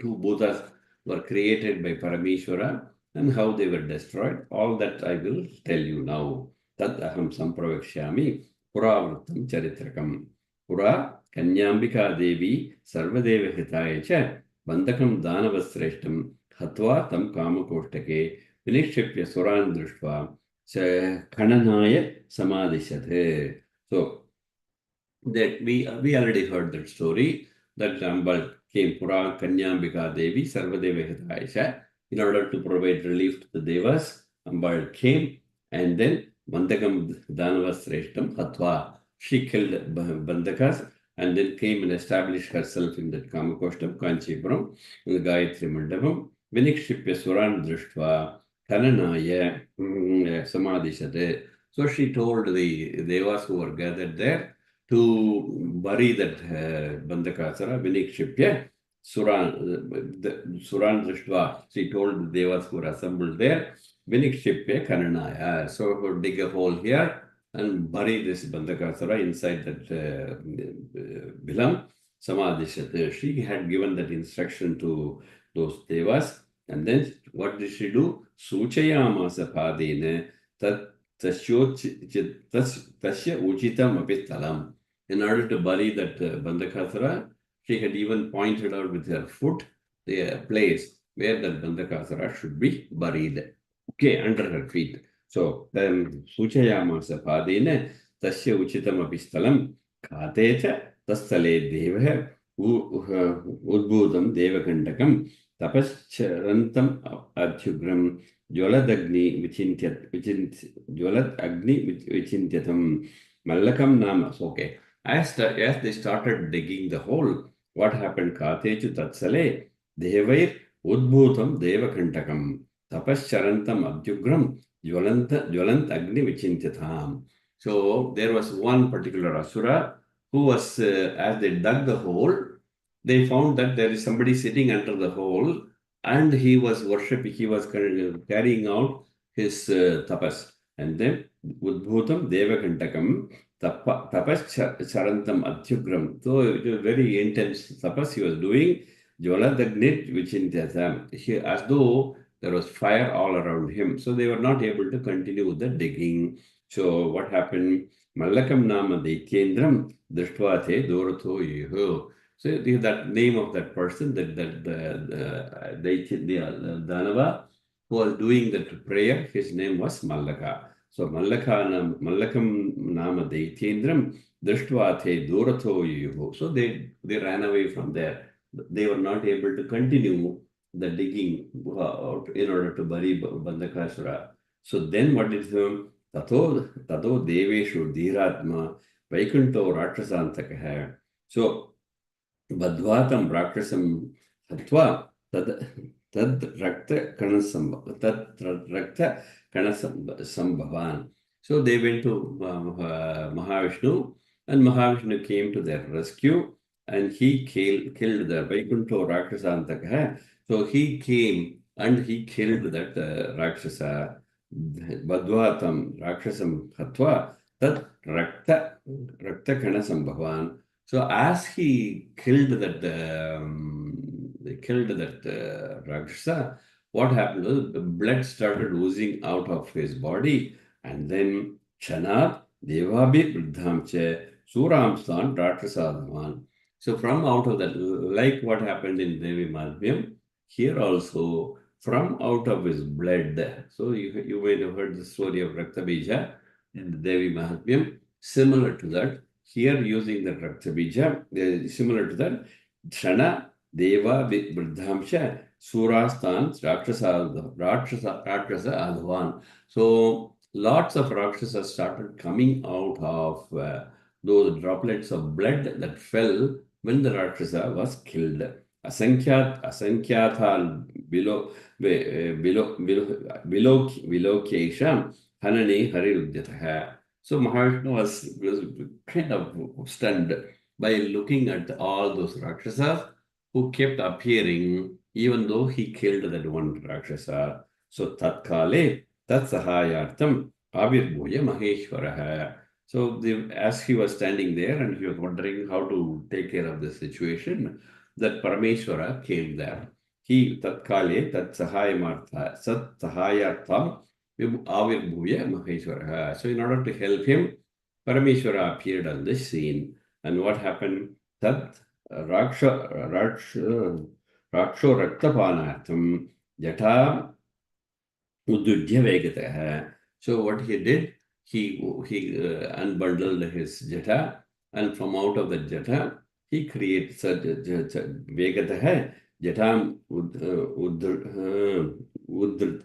two Bhutas were created by Parameshwara and how they were destroyed. All that I will tell you now. Tad aham sampravakshyami puravrutam charitrakam. Pura Kanyambika Devi Sarvadeva Hitaya cha Bandakam Danavasreshtam Hatva Tam Kamakoshtake विनिक्षिप्य सुरान् दृष्ट्वा खननाय समादिशत्. So that we already heard that story, that Ambal came Pura Kanyambika Devi Sarvadeva Hitaisha in order to provide relief to the Devas. Ambal came, and then Bandakam Danavas Sreshtam Hatva, she killed Bandakas and then came and established herself in that Kamakostam, Kanchipuram, in the Gayatri Mandapam. Vinikshipya Suran Drishtva Kananaya Samadhishate. So she told the Devas who were gathered there to bury that Bandakasara, Vinikshipya, Suran Drishtva. She told the Devas who were assembled there, Vinikshipya Kananaya. So dig a hole here and bury this Bandakasara inside that Bilam. Samadhishat. She had given that instruction to those Devas. And then what did she do? Suchayamasa Padine Tat Tasya Uchitam Apitalam. In order to bury that Bandakasara, she had even pointed out with her foot the place where that Bandakasara should be buried. Okay, under her feet. So then Suchayamasa Padine Tasya Uchitam Apistalam Katecha Tastale Deva Udbhutam Devakandakam Tapascharantam Adhyugram Jwaladagni Jwalad Agni Vichintyatam Mallakam Nama. Okay. As they started digging the hole, what happened? Katechu Tatsale Devair Udbhutam Devakantakam Tapascharantam Abhyugram Jwalant Agni Vichintyatam. So there was one particular Asura who was, as they dug the hole, they found that there is somebody sitting under the hole and he was worshipping, he was carrying out his tapas. And then Udbhutam Devakantakam tapas charantam adhyugram. So it was very intense tapas he was doing. Jwaladagnit vichintyatam. As though there was fire all around him. So they were not able to continue the digging. So what happened? Mallakam nama daityendram drishtvathe doratho yeho. So that name of that person, the Danava, who was doing that prayer, his name was Mallaka. So Mallakam nama daityendram drishtvathe doratho yeho. So they ran away from there. They were not able to continue the digging in order to bury Bandakasura. So then what did him? Tato deveshu dhiratma vaikunto rakshasantakah. So Badvatam rakshasam hatva tad rakta kanasambhavan. So they went to Mahavishnu, and Mahavishnu came to their rescue, and he killed the Vaikunto Rakshasantaka. So he came and he killed that Rakshasa, Badvatam Rakshasam Hatva, Tat Rakta Kanasambhavan. So as he killed that, Rakshasa, what happened was the blood started oozing out of his body, and then Chanat Devabhi Vruddhamche Suramstan Rakshasadhavan. So from out of that, like what happened in Devi Madhyam, here also from out of his blood. So you may have heard the story of Raktabija in the Devi Mahatmyam. Similar to that, here using the Raktabija, similar to that, Shana Deva Vruddhamsha Surastan Rakshasa Adhavan. So lots of Rakshasas started coming out of those droplets of blood that fell when the Rakshasa was killed. Asankhyathal Vilokesham Hanane Harirudyataha. So Mahavishnu was kind of stunned by looking at all those Rakshasas who kept appearing even though he killed that one Rakshasa. So Tatkale Tat Sahayartam Avirbhuya Maheshwaraha. So as he was standing there and he was wondering how to take care of the situation, that Parameshwara came there. He Tatkale Tat Sahayamartha Sat Sahayartam Avirbhuya Maheshwara. So in order to help him, Parameshwara appeared on the scene. And what happened? Tat Raksho Raktapanartham Jata Ududhya Vegatah. So what he did, he unbundled his jata, and from out of the jata, he created such Vegatah, jatam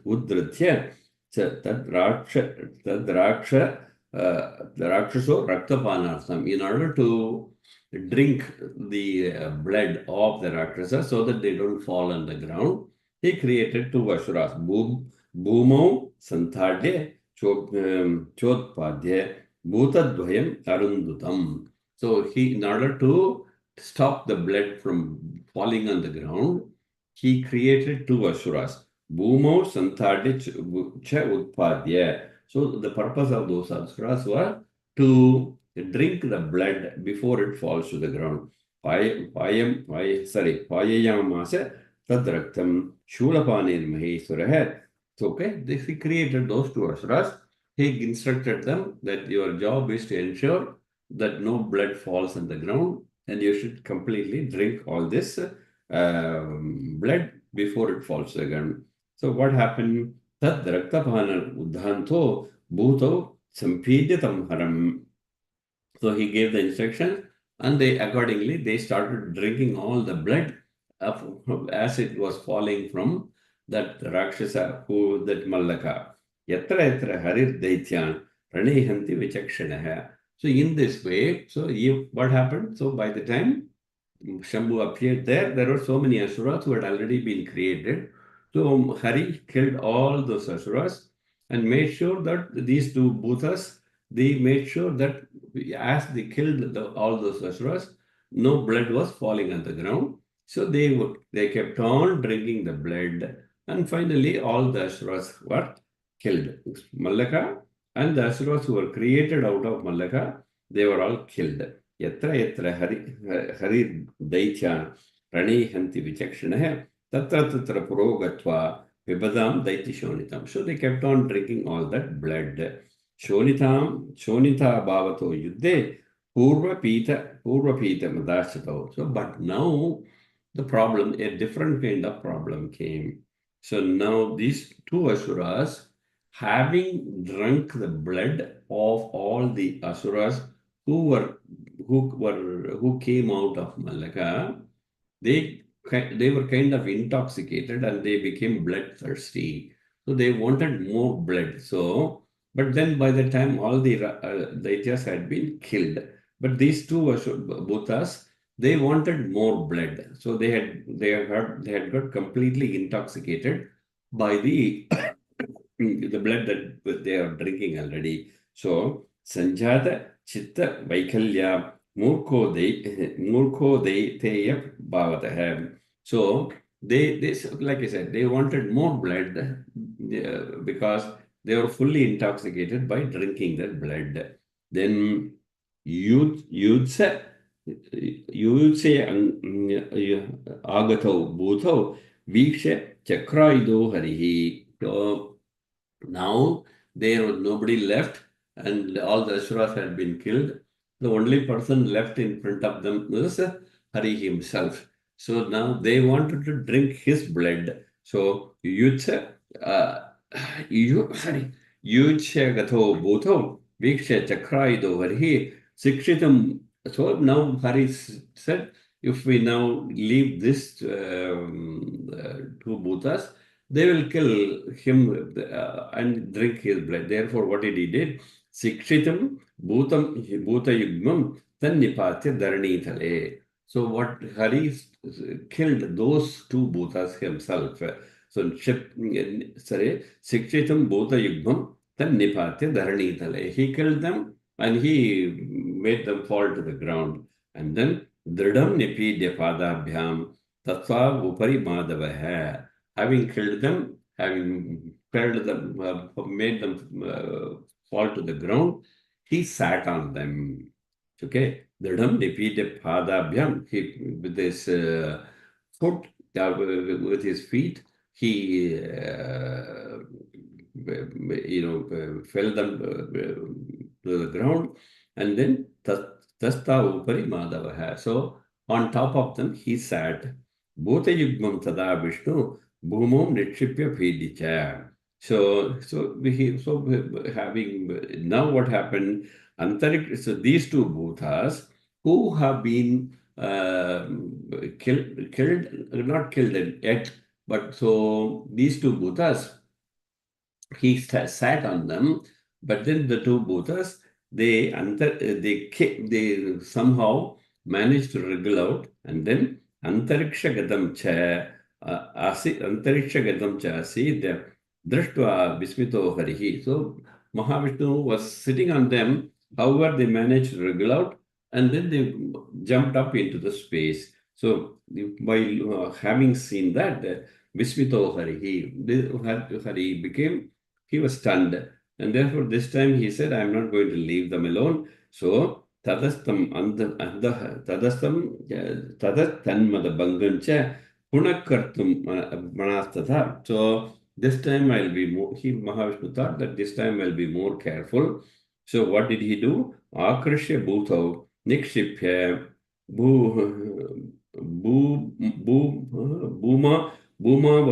udrithya, tad rakshaso raktapanartham, in order to drink the blood of the rakshasa so that they don't fall on the ground. He created two asuras, Bhumau Santadye Chodpadye Bhutadvayam Arundutam. So in order to stop the blood from falling on the ground, he created two asuras, Bhumau Santadye Cha Utpadye. So the purpose of those asuras were to drink the blood before it falls to the ground. Payayamasa Tadraktam Shulapanir Maheswara. So, okay, he created those two asuras. He instructed them that your job is to ensure that no blood falls on the ground and you should completely drink all this blood before it falls to the ground. So what happened? Tad Raktapana Uddhanto Bhuto Sampidyatam Haram. So he gave the instruction, and accordingly they started drinking all the blood as it was falling from that Rakshasa, that Mallaka. Yatra yatra harir daityan pranehanti vichakshanaha. So in this way, so what happened? So by the time Shambhu appeared there, there were so many asuras who had already been created. So Hari killed all those asuras and made sure that these two bhutas, they made sure that as they killed all those asuras, no blood was falling on the ground. So they kept on drinking the blood, and finally all the asuras were killed. Mallaka and the asuras who were created out of Mallaka, they were all killed. Yatra yatra hari daitya pranehanti vichakshanah tatra tatra purogatva vibadam daiti shonitam. So they kept on drinking all that blood. Shonita bhavato yuddhe purva pita madashato. So, but now the problem, a different kind of problem came. So now these two asuras, having drunk the blood of all the asuras who came out of Mallaka, they were kind of intoxicated and they became bloodthirsty. So they wanted more blood. So, but then by the time all the Daityas had been killed, but these two Bhutas, they wanted more blood. So they had got completely intoxicated by the the blood that they are drinking already. So Sanjata Chitta Vaikalya Murko Teya Bhavatah. So they like I said, they wanted more blood because they were fully intoxicated by drinking that blood. Then Yudse Agato Bhutho Viksha Chakraido Harihi. So now there was nobody left, and all the asuras had been killed. The only person left in front of them was Hari himself. So now they wanted to drink his blood. So Yucha, Yucha Gato Bhuto, Viksha Chakraido Hari, Sikshitam. So now Hari said, if we now leave this two bhutas, they will kill him and drink his blood. Therefore, what did he did? Sikshitam bhuta yugmam tannipatya dharani. So what Hari killed those two bhutas himself. So Sikshitam bhuta yugmam tannipatya dharani. He killed them and he made them fall to the ground. And then dridam nipidya padabhyam tatva upari madavaha. Having killed them, having felled them, made them fall to the ground, he sat on them. Okay, Dridham Nipidya Padabhyam, he with his foot, with his feet, he fell them to the ground, and then Tasta Upari Madhavaha. So on top of them, he sat. Bhuta Yugmam Tada Vishnu Bhumam Nikshipya Pedicha. Having now what happened, so these two bhutas who have been killed, not killed yet, but so these two bhutas, he sat on them, but then the two bhutas, they somehow managed to wriggle out, and then antariksha cha asi drishtva vismito harihi. So Mahavishnu was sitting on them. However, they managed to wriggle out, and then they jumped up into the space. So by having seen that, Vismito Hari became, he was stunned. And therefore, this time he said, I'm not going to leave them alone. So, Tadastam Tadat Tanmada Bangancha Punakartum Manastatha. So, this time I'll be more, Mahavishnu thought that this time I'll be more careful. So, what did he do? Akrishya Bhutau Nikshipya Bhu Bhuma Bhuma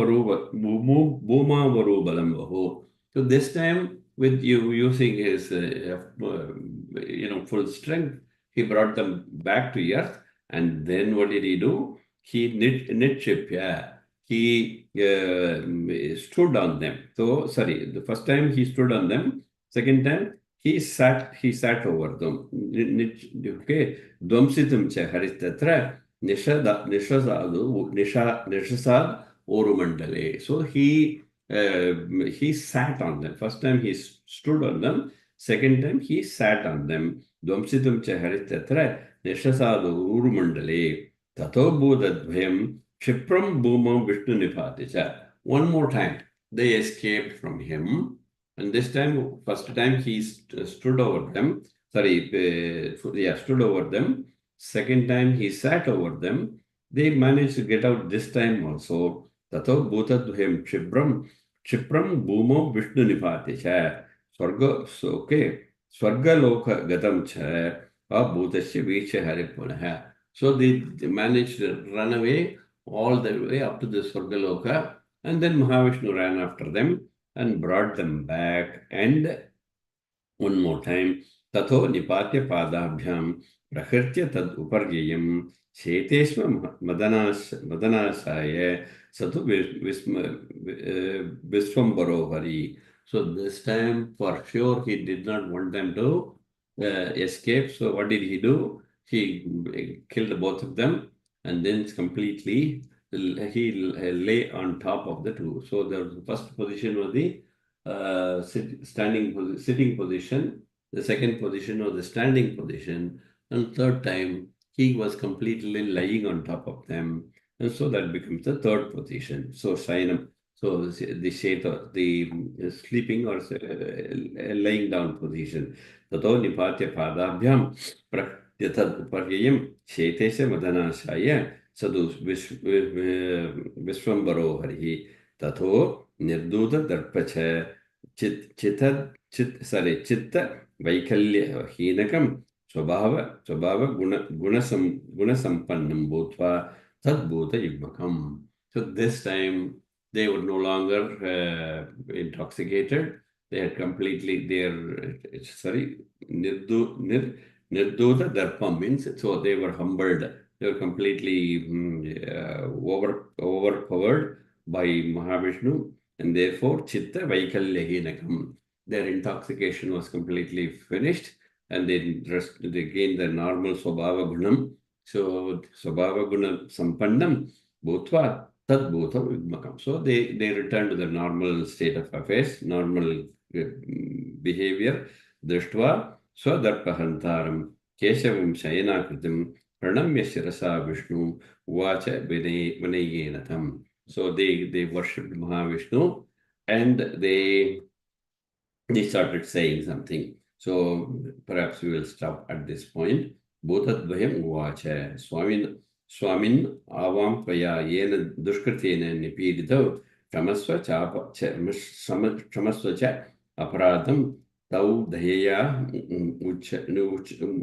Varu Baho. So this time, with you using his full strength, he brought them back to earth. And then what did he do? He nitshipya. He stood on them. So sorry, the first time he stood on them. Second time he sat over them. Okay, Dvamsitam cha haristatra nishasad orumandale. So he sat on them. First time he stood on them. Second time he sat on them. Dvamsitam cha haritatra nishasad orumandale. Tato bodhadvayam Shipram Bhumam Vishnu Nipaticha. One more time, they escaped from him. And this time, first time he stood over them. Stood over them. Second time he sat over them. They managed to get out this time also. Tato Bhutadvayam Shipram Bhumam Vishnu Nipaticha. Swarga Loka Gatam Cha Bhutasya Vicha Haripunaha. So they managed to run away all the way up to the Swargaloka, and then Mahavishnu ran after them and brought them back. And one more time, Tato Nipatya Padabhyam Prakritya Tad Upargayam Sheteshma Madanasaya Satu Viswambaro Hari. So this time, for sure, he did not want them to escape. So what did he do? He killed both of them, and then completely he lay on top of the two. So the first position was the sitting position. The second position was the standing position. And third time, he was completely lying on top of them. And so that becomes the third position. So Sainam. So the Sheta, the sleeping or lying down position. Tato Nipatya Padabhyam Pratyatad Uparyayam Shetesha Madanashaya Sadhu Vishwambaro Harihi Tato Nirduta Darpacha Chitta Vaikalya Hinakam Swabhava Gunasampannam Bhutva Tadbhuta Yugmakam. So this time they were no longer intoxicated. They had completely Nirduta Darpam means, so they were humbled. They were completely overpowered by Mahavishnu, and therefore Chitta Vaikalya Hinakam. Their intoxication was completely finished, and they gained their normal Swabhava Gunam. So Swabhava Guna Sampannam Bhutva Tad Bhuta Vidmakam. So they returned to their normal state of affairs, normal behavior. Drishtva Swadarpahantaram Keshavam Shayanakritam Pranamya Shirasa Vishnu Uvacha Vinayenatam. So they worshipped Mahavishnu, and they started saying something. So perhaps we will stop at this point. Bhutadvayam Uvacha Swamin Avam Paya Yena Dushkritena Nipidito Chamaswa Cha Aparadam Tau Dheya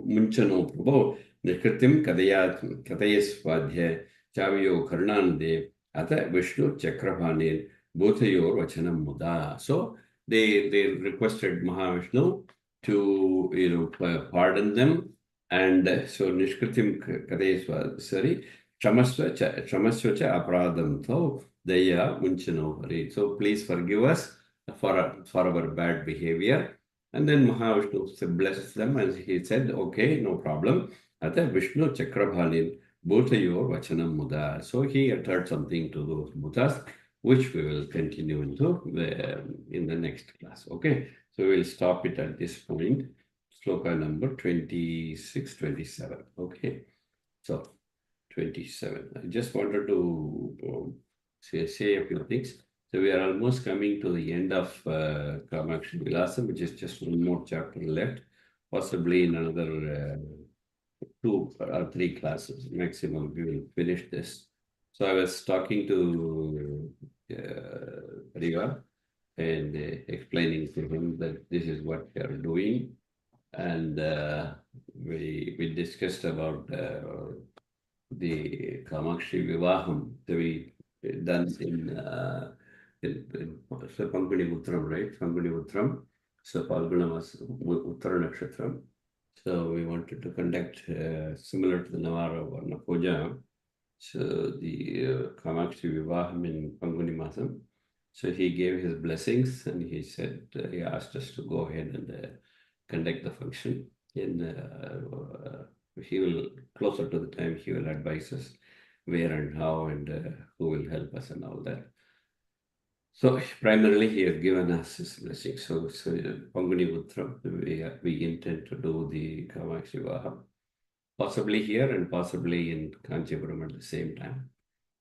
Munchano Prabho Nikritim Katayaswadhya Chavyo Karnande Ata Vishnu Chakrabhane Bhutayor Vachanam Muda. So they requested Mahavishnu to pardon them, and so Nishkritim Kadeswa, sorry, Tramaswa cha Aparadam tho Daya Munchano. So please forgive us for our bad behavior. And then Mahavishnu blessed them, and he said, okay, no problem. Ata Vishnu Chakrabhalin Bhutayor Vachanam Muda. So he uttered something to those Bhutas, which we will continue into in the next class. Okay, so we'll stop it at this point. Sloka number 26, 27. Okay, so 27. I just wanted to say a few things. So we are almost coming to the end of Kamakshi Vilasam, which is just one more chapter left, possibly in another 2 or 3 classes maximum. We will finish this. So I was talking to Riva and explaining to him that this is what we are doing. And we discussed about the Kamakshi Vivaham that we done in so Panguni Uttram, right? Panguni Uttram. So Palguna was Uttara Nakshatram. So we wanted to conduct similar to the Navara Varna Puja. So the Kamakshi Vivaham in Panguni Masam. So he gave his blessings, and he said, he asked us to go ahead and conduct the function. And he will, closer to the time, he will advise us where and how and who will help us and all that. So primarily he has given us his blessing. So Panguni Uttram, we intend to do the Kamakshi Vivaham, possibly here and possibly in Kanchipuram at the same time.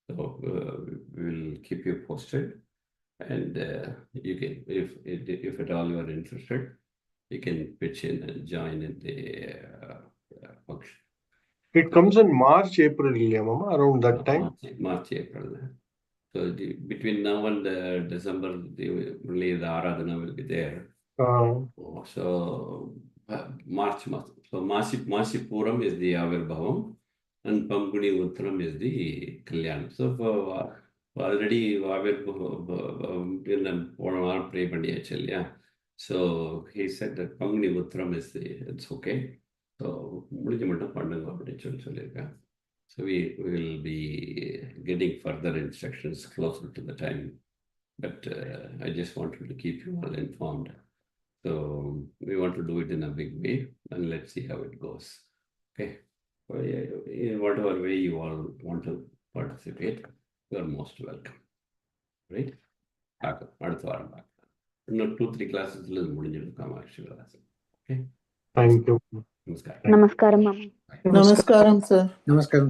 So we will keep you posted, and you can, if at all you are interested, you can pitch in and join in the function. It comes in March, April, Mama, around that time. March, April. So between now and December, only the Aradhana will be there. So March month. So Masi Puram is the Avirbhavam, and Panguni Uttram is the Kalyan. So already pray Pandiyachal, yeah. So he said that Panguni Uttram is it's okay. So so we will be getting further instructions closer to the time. But I just wanted to keep you all informed. So we want to do it in a big way, and let's see how it goes. Okay. In whatever way you all want to participate, you are most welcome. Right? Not 2-3 classes. Okay. Thank you. Namaskar. Namaskaram, Mama. Namaskaram, sir. Namaskaram.